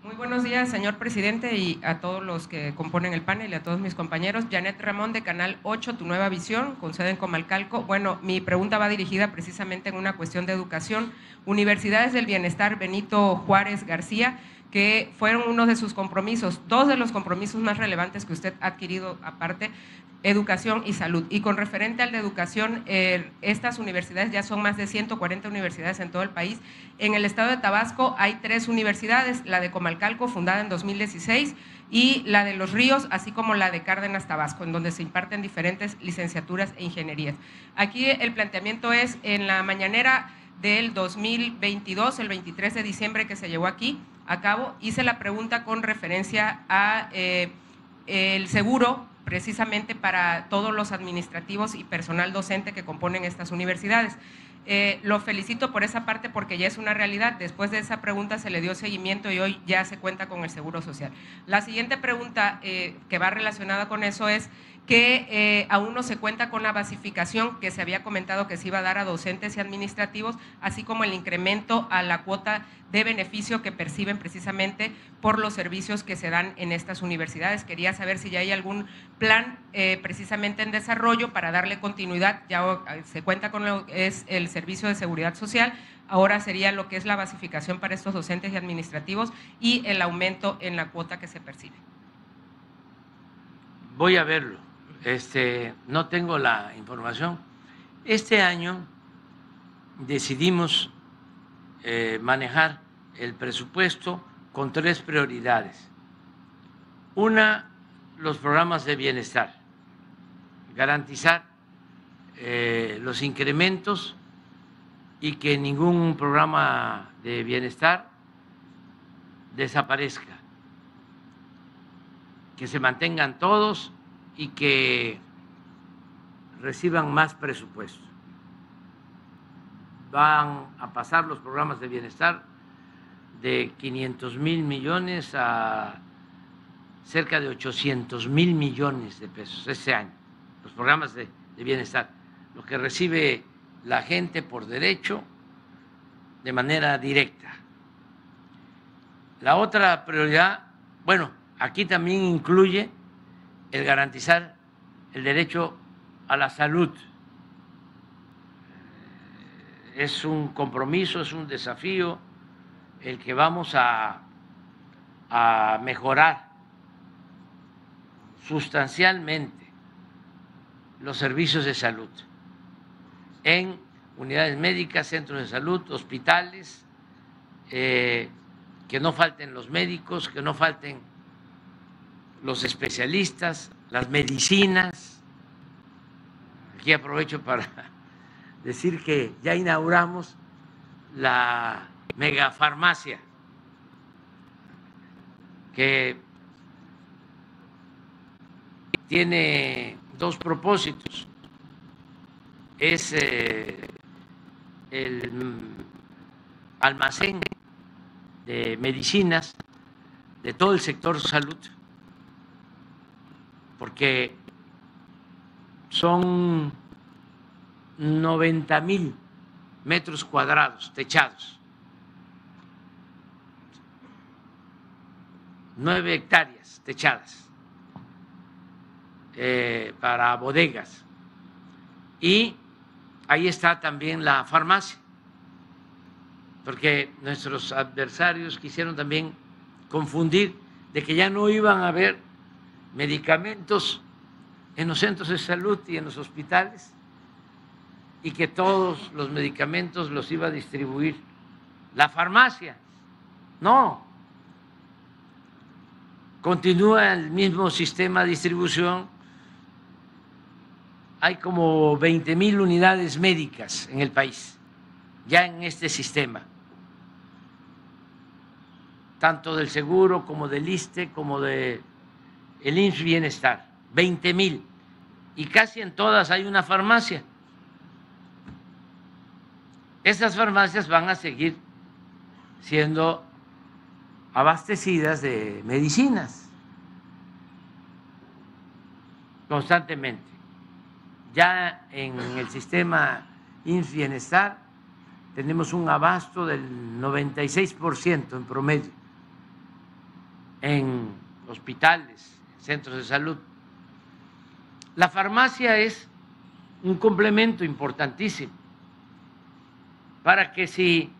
Muy buenos días, señor presidente, y a todos los que componen el panel y a todos mis compañeros. Janet Ramón, de Canal 8, Tu Nueva Visión, con sede en Comalcalco. Bueno, mi pregunta va dirigida precisamente en una cuestión de educación. Universidades del Bienestar Benito Juárez García, que fueron uno de sus compromisos, dos de los compromisos más relevantes que usted ha adquirido aparte, educación y salud. Y con referente al de educación, estas universidades ya son más de 140 universidades en todo el país. En el estado de Tabasco hay 3 universidades, la de Comalcalco, fundada en 2016, y la de Los Ríos, así como la de Cárdenas, Tabasco, en donde se imparten diferentes licenciaturas e ingenierías. Aquí el planteamiento es, en la mañanera del 2022, el 23 de diciembre que se llevó aquí a cabo, hice la pregunta con referencia a el seguro precisamente para todos los administrativos y personal docente que componen estas universidades. Lo felicito por esa parte porque ya es una realidad. Después de esa pregunta se le dio seguimiento y hoy ya se cuenta con el Seguro Social. La siguiente pregunta que va relacionada con eso es que aún no se cuenta con la basificación que se había comentado que se iba a dar a docentes y administrativos, así como el incremento a la cuota de beneficio que perciben precisamente por los servicios que se dan en estas universidades. Quería saber si ya hay algún plan precisamente en desarrollo para darle continuidad. Ya se cuenta con lo que es el Servicio de Seguridad Social, ahora sería lo que es la basificación para estos docentes y administrativos y el aumento en la cuota que se percibe. Voy a verlo. No tengo la información. Este año decidimos manejar el presupuesto con 3 prioridades. Una, los programas de bienestar, garantizar los incrementos y que ningún programa de bienestar desaparezca, que se mantengan todos y que reciban más presupuesto. Van a pasar los programas de bienestar de 500,000 millones a cerca de 800,000 millones de pesos este año, los programas de bienestar, lo que recibe la gente por derecho de manera directa. La otra prioridad, bueno, aquí también incluye el garantizar el derecho a la salud. Es un compromiso, es un desafío el que vamos a mejorar sustancialmente los servicios de salud en unidades médicas, centros de salud, hospitales, que no falten los médicos, que no falten los especialistas, las medicinas. Aquí aprovecho para decir que ya inauguramos la megafarmacia, que tiene 2 propósitos. Es el almacén de medicinas de todo el sector salud, porque son 90,000 metros cuadrados techados, 9 hectáreas techadas para bodegas, y ahí está también la farmacia, porque nuestros adversarios quisieron también confundir de que ya no iban a haber medicamentos en los centros de salud y en los hospitales y que todos los medicamentos los iba a distribuir la farmacia. No, continúa el mismo sistema de distribución. Hay como 20,000 unidades médicas en el país, ya en este sistema, tanto del seguro como del ISSSTE, como del IMSS Bienestar, 20,000, y casi en todas hay una farmacia. Esas farmacias van a seguir siendo abastecidas de medicinas constantemente. Ya en el sistema IMSS Bienestar tenemos un abasto del 96% en promedio en hospitales, centros de salud. La farmacia es un complemento importantísimo para que si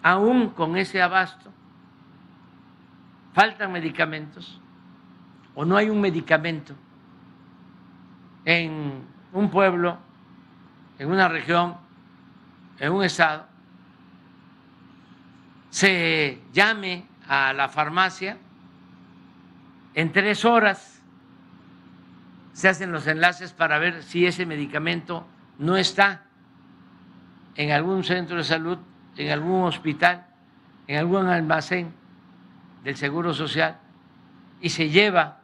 aún con ese abasto faltan medicamentos o no hay un medicamento en un pueblo, en una región, en un estado, se llame a la farmacia, en 3 horas se hacen los enlaces para ver si ese medicamento no está en algún centro de salud, en algún hospital, en algún almacén del Seguro Social, y se lleva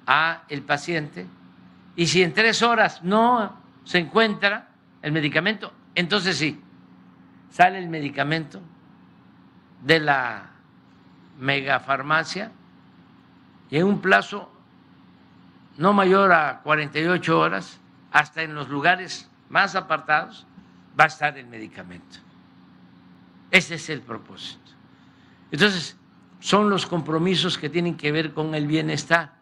a el paciente, y si en 3 horas no se encuentra el medicamento, entonces sí, sale el medicamento de la megafarmacia y en un plazo no mayor a 48 horas, hasta en los lugares más apartados, va a estar el medicamento. Ese es el propósito. Entonces, son los compromisos que tienen que ver con el bienestar.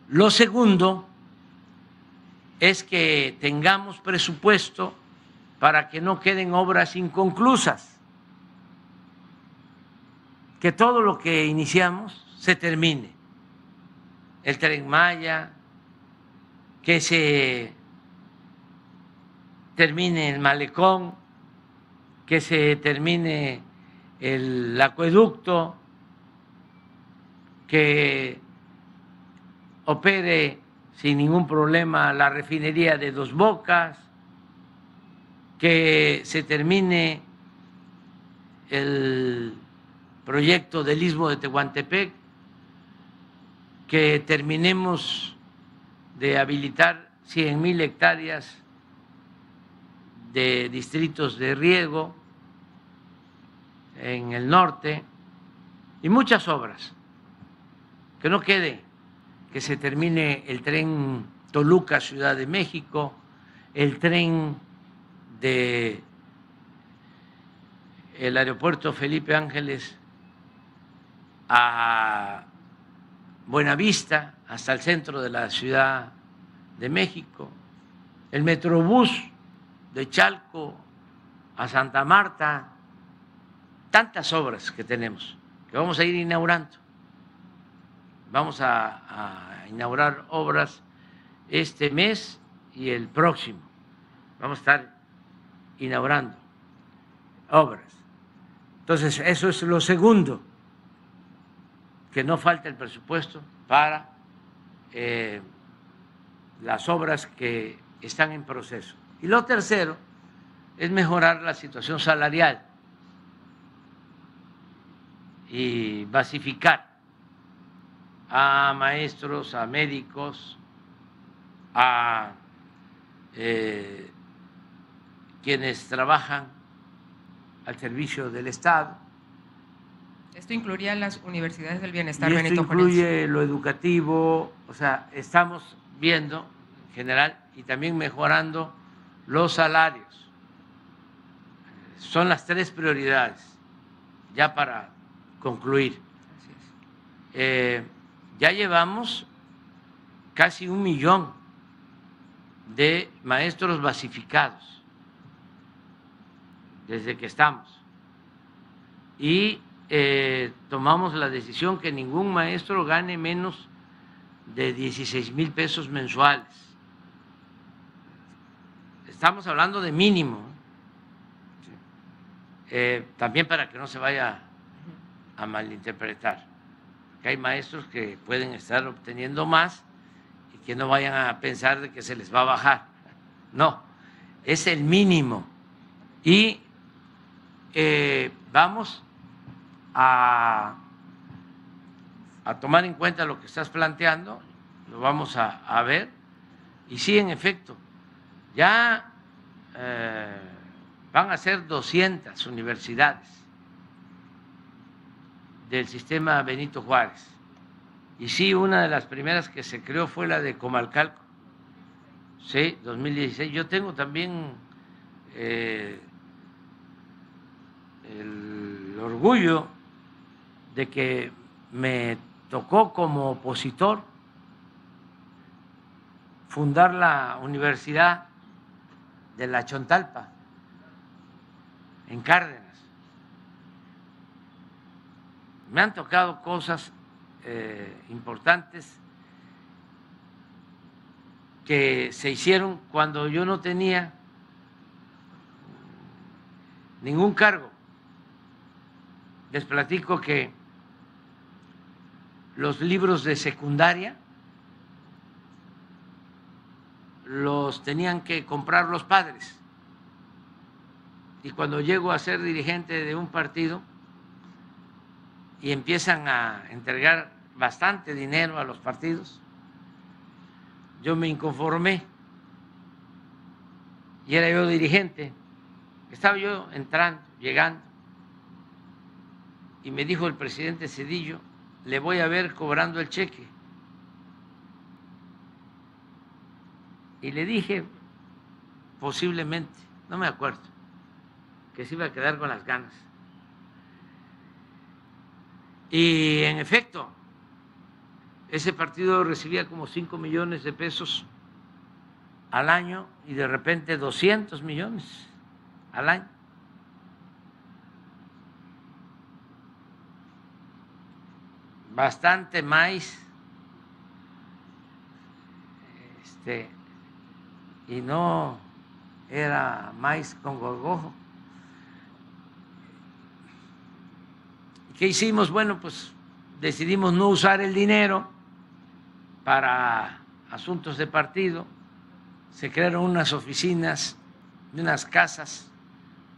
Lo segundo es que tengamos presupuesto para que no queden obras inconclusas, que todo lo que iniciamos se termine. El Tren Maya, que se termine el malecón, que se termine el acueducto, que opere sin ningún problema la refinería de Dos Bocas, que se termine el proyecto del Istmo de Tehuantepec, que terminemos de habilitar 100,000 hectáreas de distritos de riego en el norte y muchas obras, que no quede, que se termine el tren Toluca Ciudad de México, el tren de el aeropuerto Felipe Ángeles a Buenavista hasta el centro de la Ciudad de México, el Metrobús de Chalco a Santa Marta, tantas obras que tenemos, que vamos a ir inaugurando. Vamos a inaugurar obras este mes y el próximo. Vamos a estar inaugurando obras. Entonces, eso es lo segundo, que no falte el presupuesto para las obras que están en proceso. Y lo tercero es mejorar la situación salarial y basificar a maestros, a médicos, a quienes trabajan al servicio del Estado. Esto incluiría las universidades del bienestar, y esto Benito incluye Juárez. lo educativo, o sea, estamos viendo en general y también mejorando los salarios. Son las 3 prioridades, ya para concluir. Así es. Ya llevamos casi 1 millón de maestros basificados desde que estamos. Y tomamos la decisión que ningún maestro gane menos de 16,000 pesos mensuales. Estamos hablando de mínimo. También para que no se vaya a malinterpretar, que hay maestros que pueden estar obteniendo más y que no vayan a pensar de que se les va a bajar. No, es el mínimo. Y vamos a tomar en cuenta lo que estás planteando, lo vamos a ver, y sí, en efecto, ya van a ser 200 universidades del sistema Benito Juárez, y sí, una de las primeras que se creó fue la de Comalcalco, sí, 2016. Yo tengo también el orgullo de que me tocó como opositor fundar la Universidad de la Chontalpa, en Cárdenas. Me han tocado cosas importantes que se hicieron cuando yo no tenía ningún cargo. Les platico que los libros de secundaria los tenían que comprar los padres. Y cuando llego a ser dirigente de un partido y empiezan a entregar bastante dinero a los partidos, yo me inconformé y era yo dirigente. Estaba yo entrando, llegando, y me dijo el presidente Zedillo: le voy a ver cobrando el cheque. Y le dije, posiblemente, no me acuerdo, que se iba a quedar con las ganas. Y en efecto, ese partido recibía como 5 millones de pesos al año y de repente 200 millones al año. Bastante maíz, y no era maíz con gorgojo. ¿Qué hicimos? Bueno, pues decidimos no usar el dinero para asuntos de partido. Se crearon unas oficinas, unas casas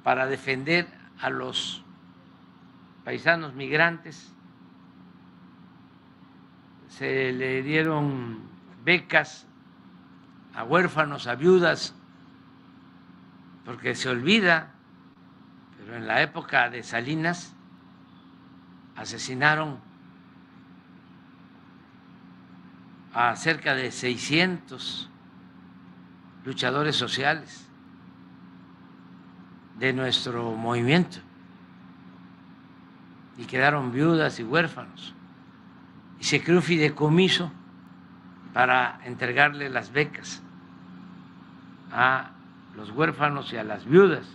para defender a los paisanos migrantes. Se le dieron becas a huérfanos, a viudas, porque se olvida, pero en la época de Salinas asesinaron a cerca de 600 luchadores sociales de nuestro movimiento y quedaron viudas y huérfanos. Y se creó un fideicomiso para entregarle las becas a los huérfanos y a las viudas.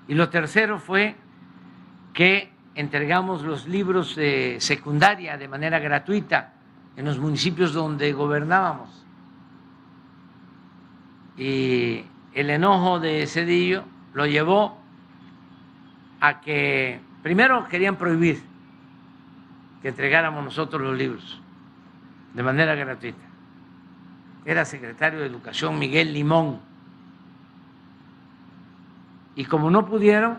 Y lo tercero fue que entregamos los libros de secundaria de manera gratuita en los municipios donde gobernábamos. Y el enojo de Zedillo lo llevó a que primero querían prohibir que entregáramos nosotros los libros de manera gratuita. Era secretario de Educación Miguel Limón. Y como no pudieron,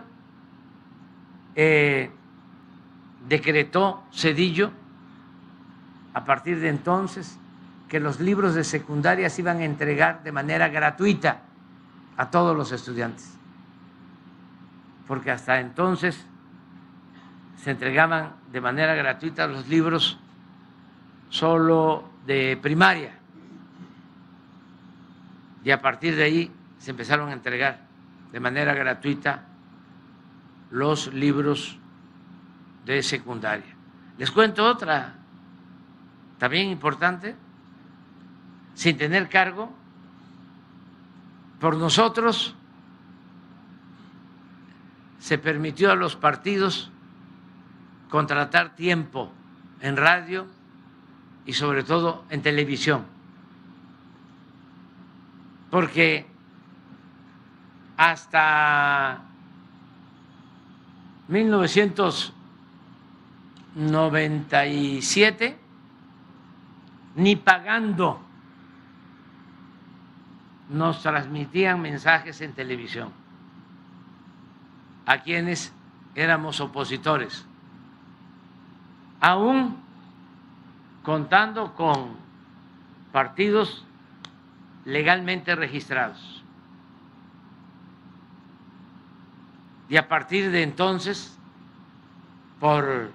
decretó Zedillo a partir de entonces que los libros de secundaria se iban a entregar de manera gratuita a todos los estudiantes, porque hasta entonces se entregaban de manera gratuita los libros solo de primaria, y a partir de ahí se empezaron a entregar de manera gratuita los libros de secundaria. Les cuento otra también importante. Sin tener cargo, por nosotros se permitió a los partidos contratar tiempo en radio y sobre todo en televisión, porque hasta 1997 ni pagando nos transmitían mensajes en televisión a quienes éramos opositores, aún contando con partidos legalmente registrados. Y a partir de entonces, por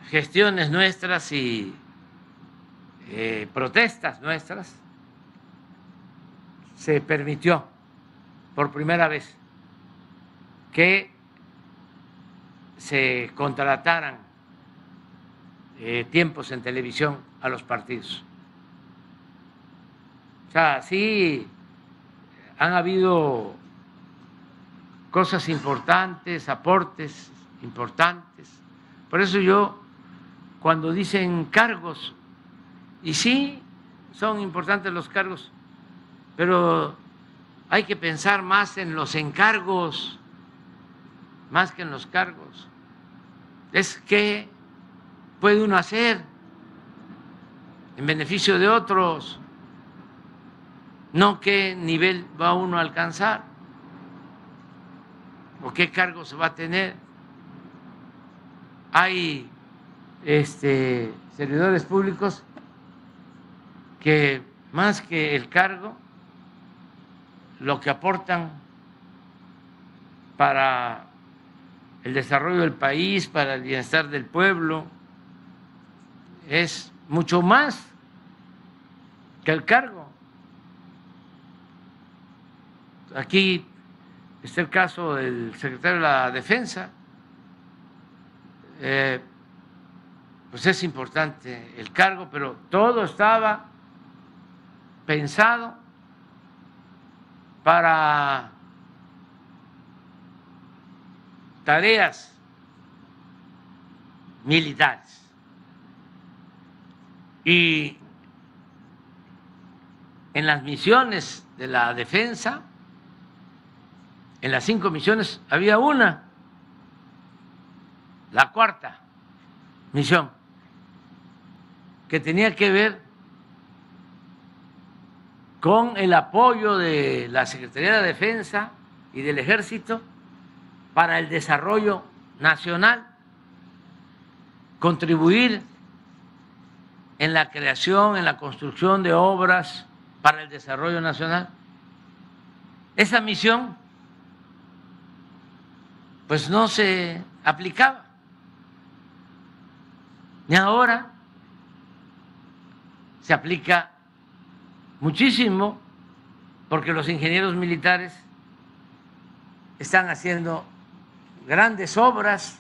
gestiones nuestras y protestas nuestras, se permitió por primera vez que se contrataran tiempos en televisión a los partidos. O sea, sí han habido cosas importantes, aportes importantes. Por eso yo, cuando dicen cargos, y sí, son importantes los cargos, pero hay que pensar más en los encargos, más que en los cargos. Es qué puede uno hacer en beneficio de otros, no qué nivel va uno a alcanzar o qué cargo se va a tener. Hay servidores públicos que más que el cargo, lo que aportan para el desarrollo del país, para el bienestar del pueblo, es mucho más que el cargo. Aquí está el caso del secretario de la Defensa. Pues es importante el cargo, pero todo estaba pensado para tareas militares. Y en las misiones de la defensa, en las 5 misiones, había una, la cuarta misión, que tenía que ver con el apoyo de la Secretaría de Defensa y del Ejército para el desarrollo nacional, contribuir en la creación, en la construcción de obras para el desarrollo nacional. Esa misión pues no se aplicaba, ni ahora se aplica muchísimo, porque los ingenieros militares están haciendo grandes obras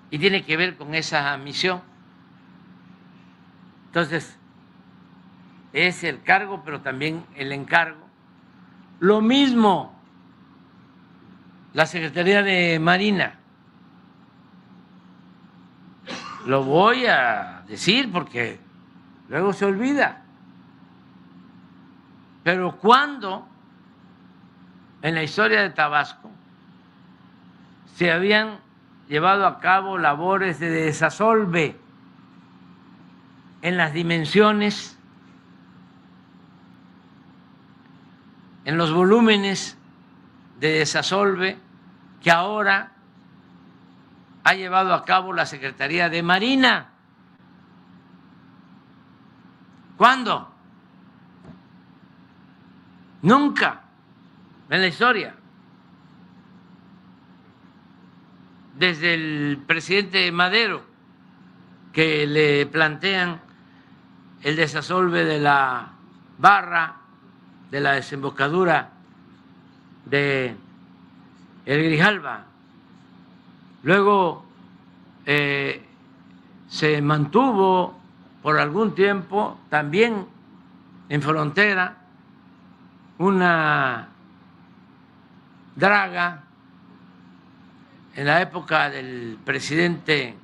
y tiene que ver con esa misión. Entonces, es el cargo, pero también el encargo. Lo mismo la Secretaría de Marina. Lo voy a decir porque luego se olvida. Pero ¿cuándo en la historia de Tabasco se habían llevado a cabo labores de desasolve en las dimensiones, en los volúmenes de desasolve que ahora ha llevado a cabo la Secretaría de Marina? ¿Cuándo? Nunca en la historia. Desde el presidente Madero, que le plantean el desasolve de la barra, de la desembocadura de El Grijalva. Luego se mantuvo por algún tiempo también en frontera una draga en la época del presidente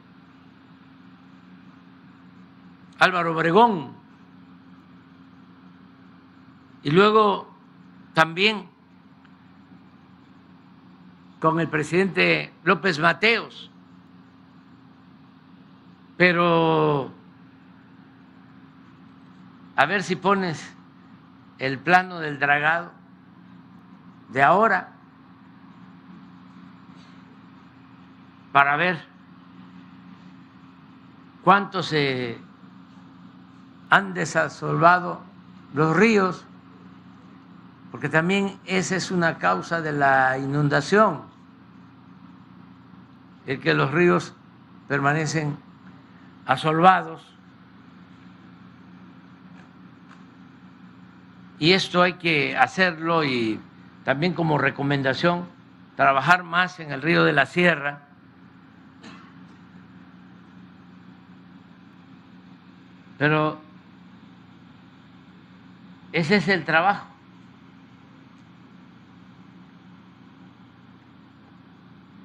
Álvaro Obregón, y luego también con el presidente López Mateos. Pero a ver si pones el plano del dragado de ahora para ver cuánto se han desasolvado los ríos, porque también esa es una causa de la inundación, el que los ríos permanecen asolvados. Y esto hay que hacerlo, y también como recomendación, trabajar más en el río de la Sierra, Pero ese es el trabajo.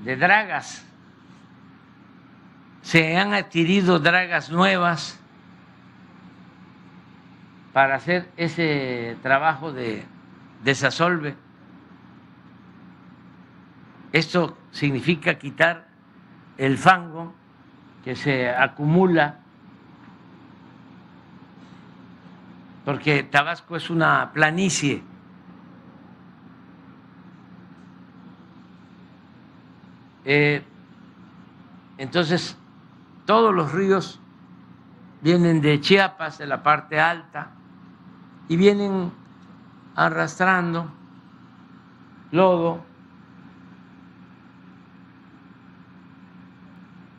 De dragas. Se han adquirido dragas nuevas para hacer ese trabajo de desasolve. Esto significa quitar el fango que se acumula, porque Tabasco es una planicie. Entonces, todos los ríos vienen de Chiapas, de la parte alta, y vienen arrastrando lodo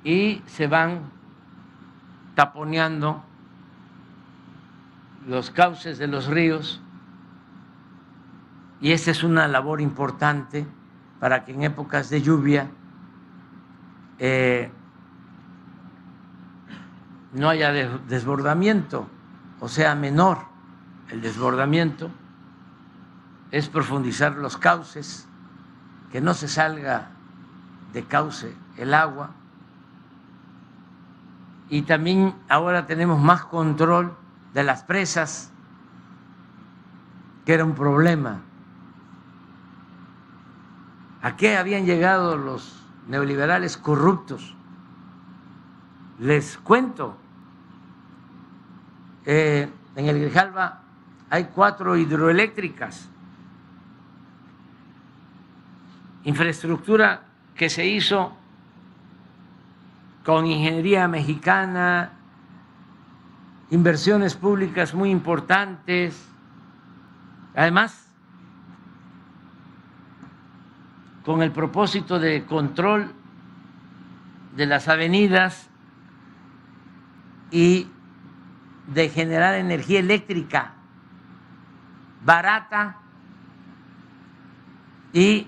y se van taponeando los cauces de los ríos, y esta es una labor importante para que en épocas de lluvia no haya desbordamiento, o sea, menor el desbordamiento. Es profundizar los cauces, que no se salga de cauce el agua, y también ahora tenemos más control de las presas, que era un problema. ¿A qué habían llegado los neoliberales corruptos? Les cuento, en el Grijalva hay 4 hidroeléctricas, infraestructura que se hizo con ingeniería mexicana, inversiones públicas muy importantes, además con el propósito de control de las avenidas y de generar energía eléctrica barata y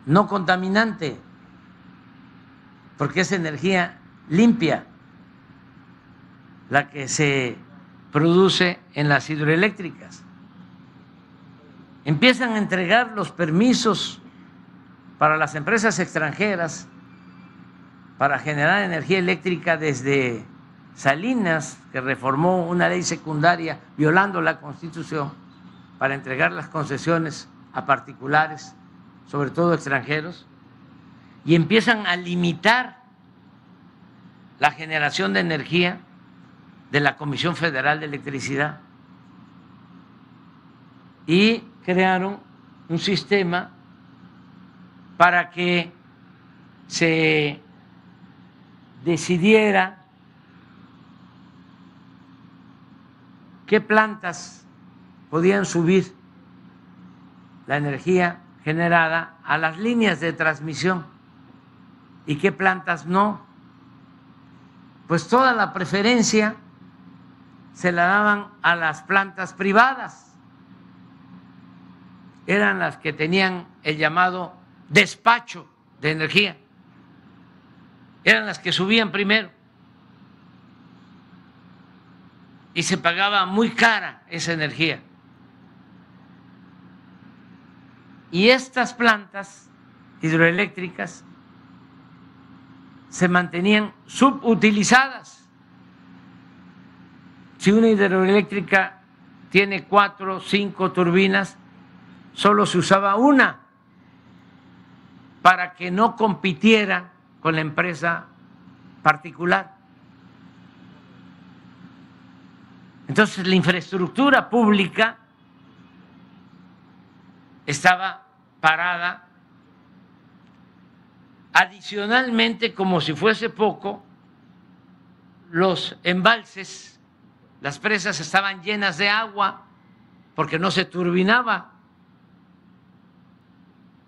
no contaminante, porque es energía limpia la que se produce en las hidroeléctricas. Empiezan a entregar los permisos para las empresas extranjeras para generar energía eléctrica desde Salinas, que reformó una ley secundaria violando la Constitución para entregar las concesiones a particulares, sobre todo extranjeros, y empiezan a limitar la generación de energía de la Comisión Federal de Electricidad, y crearon un sistema para que se decidiera qué plantas podían subir la energía generada a las líneas de transmisión y qué plantas no. Pues toda la preferencia se la daban a las plantas privadas, eran las que tenían el llamado despacho de energía, eran las que subían primero y se pagaba muy cara esa energía. Y estas plantas hidroeléctricas se mantenían subutilizadas. Si una hidroeléctrica tiene 4 o 5 turbinas, solo se usaba una para que no compitiera con la empresa particular. Entonces la infraestructura pública estaba parada. Adicionalmente, como si fuese poco, los embalses, las presas estaban llenas de agua porque no se turbinaba.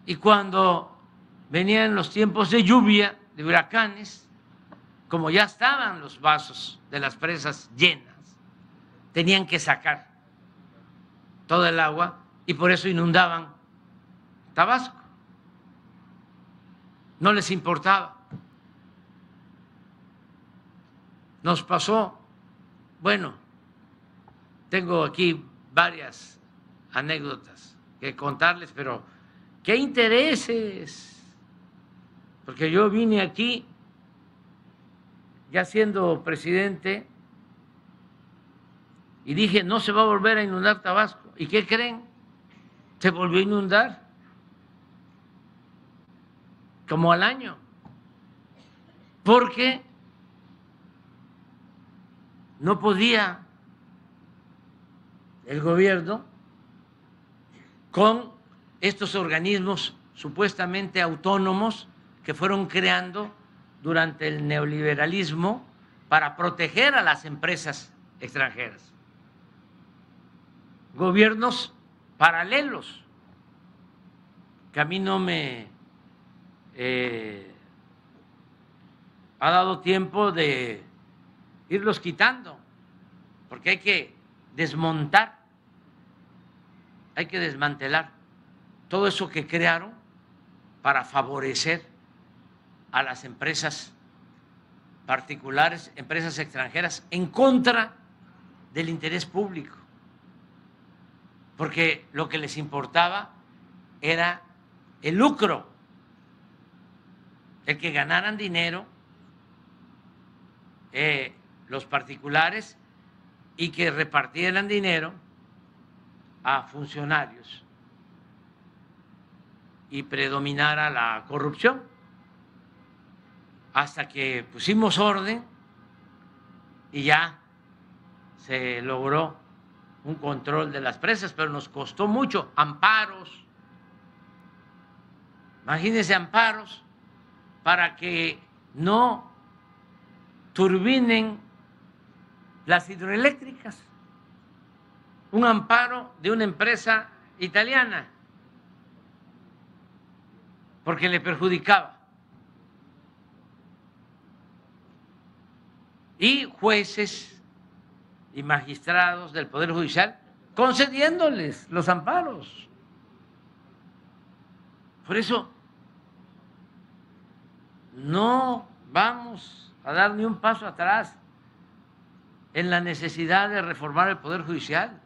Y cuando venían los tiempos de lluvia, de huracanes, como ya estaban los vasos de las presas llenas, tenían que sacar todo el agua y por eso inundaban Tabasco. No les importaba. nos pasó, bueno, tengo aquí varias anécdotas que contarles, pero ¿qué intereses? Porque yo vine aquí ya siendo presidente y dije, no se va a volver a inundar Tabasco. ¿Y qué creen? Se volvió a inundar como al año, porque no podía el gobierno con estos organismos supuestamente autónomos que fueron creando durante el neoliberalismo para proteger a las empresas extranjeras. Gobiernos paralelos, que a mí no me ha dado tiempo de irlos quitando, porque hay que desmontar, hay que desmantelar todo eso que crearon para favorecer a las empresas particulares, empresas extranjeras, en contra del interés público, porque lo que les importaba era el lucro, el que ganaran dinero los particulares y que repartieran dinero a funcionarios y predominara la corrupción, hasta que pusimos orden y ya se logró un control de las presas, pero nos costó mucho, amparos, imagínense, amparos para que no turbinen las hidroeléctricas, un amparo de una empresa italiana, porque le perjudicaba. Y jueces y magistrados del Poder Judicial concediéndoles los amparos. Por eso no vamos a dar ni un paso atrás en la necesidad de reformar el Poder Judicial.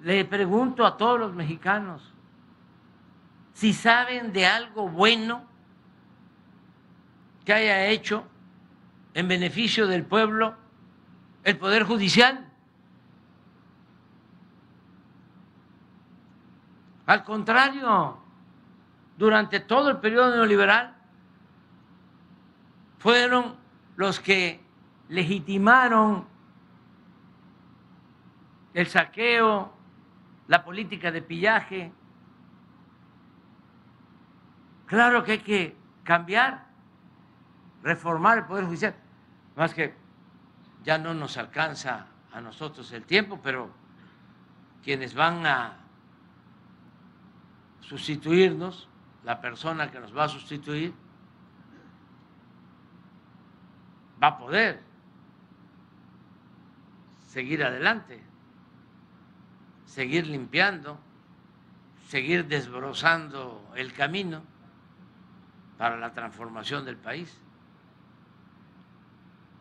Le pregunto a todos los mexicanos si saben de algo bueno que haya hecho en beneficio del pueblo el Poder Judicial. Al contrario, durante todo el periodo neoliberal fueron los que legitimaron el saqueo, la política de pillaje. Claro que hay que cambiar, reformar el Poder Judicial, más que ya no nos alcanza a nosotros el tiempo, pero quienes van a sustituirnos, la persona que nos va a sustituir, va a poder seguir adelante, seguir limpiando, seguir desbrozando el camino para la transformación del país.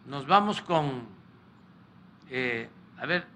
Nos vamos con, a ver,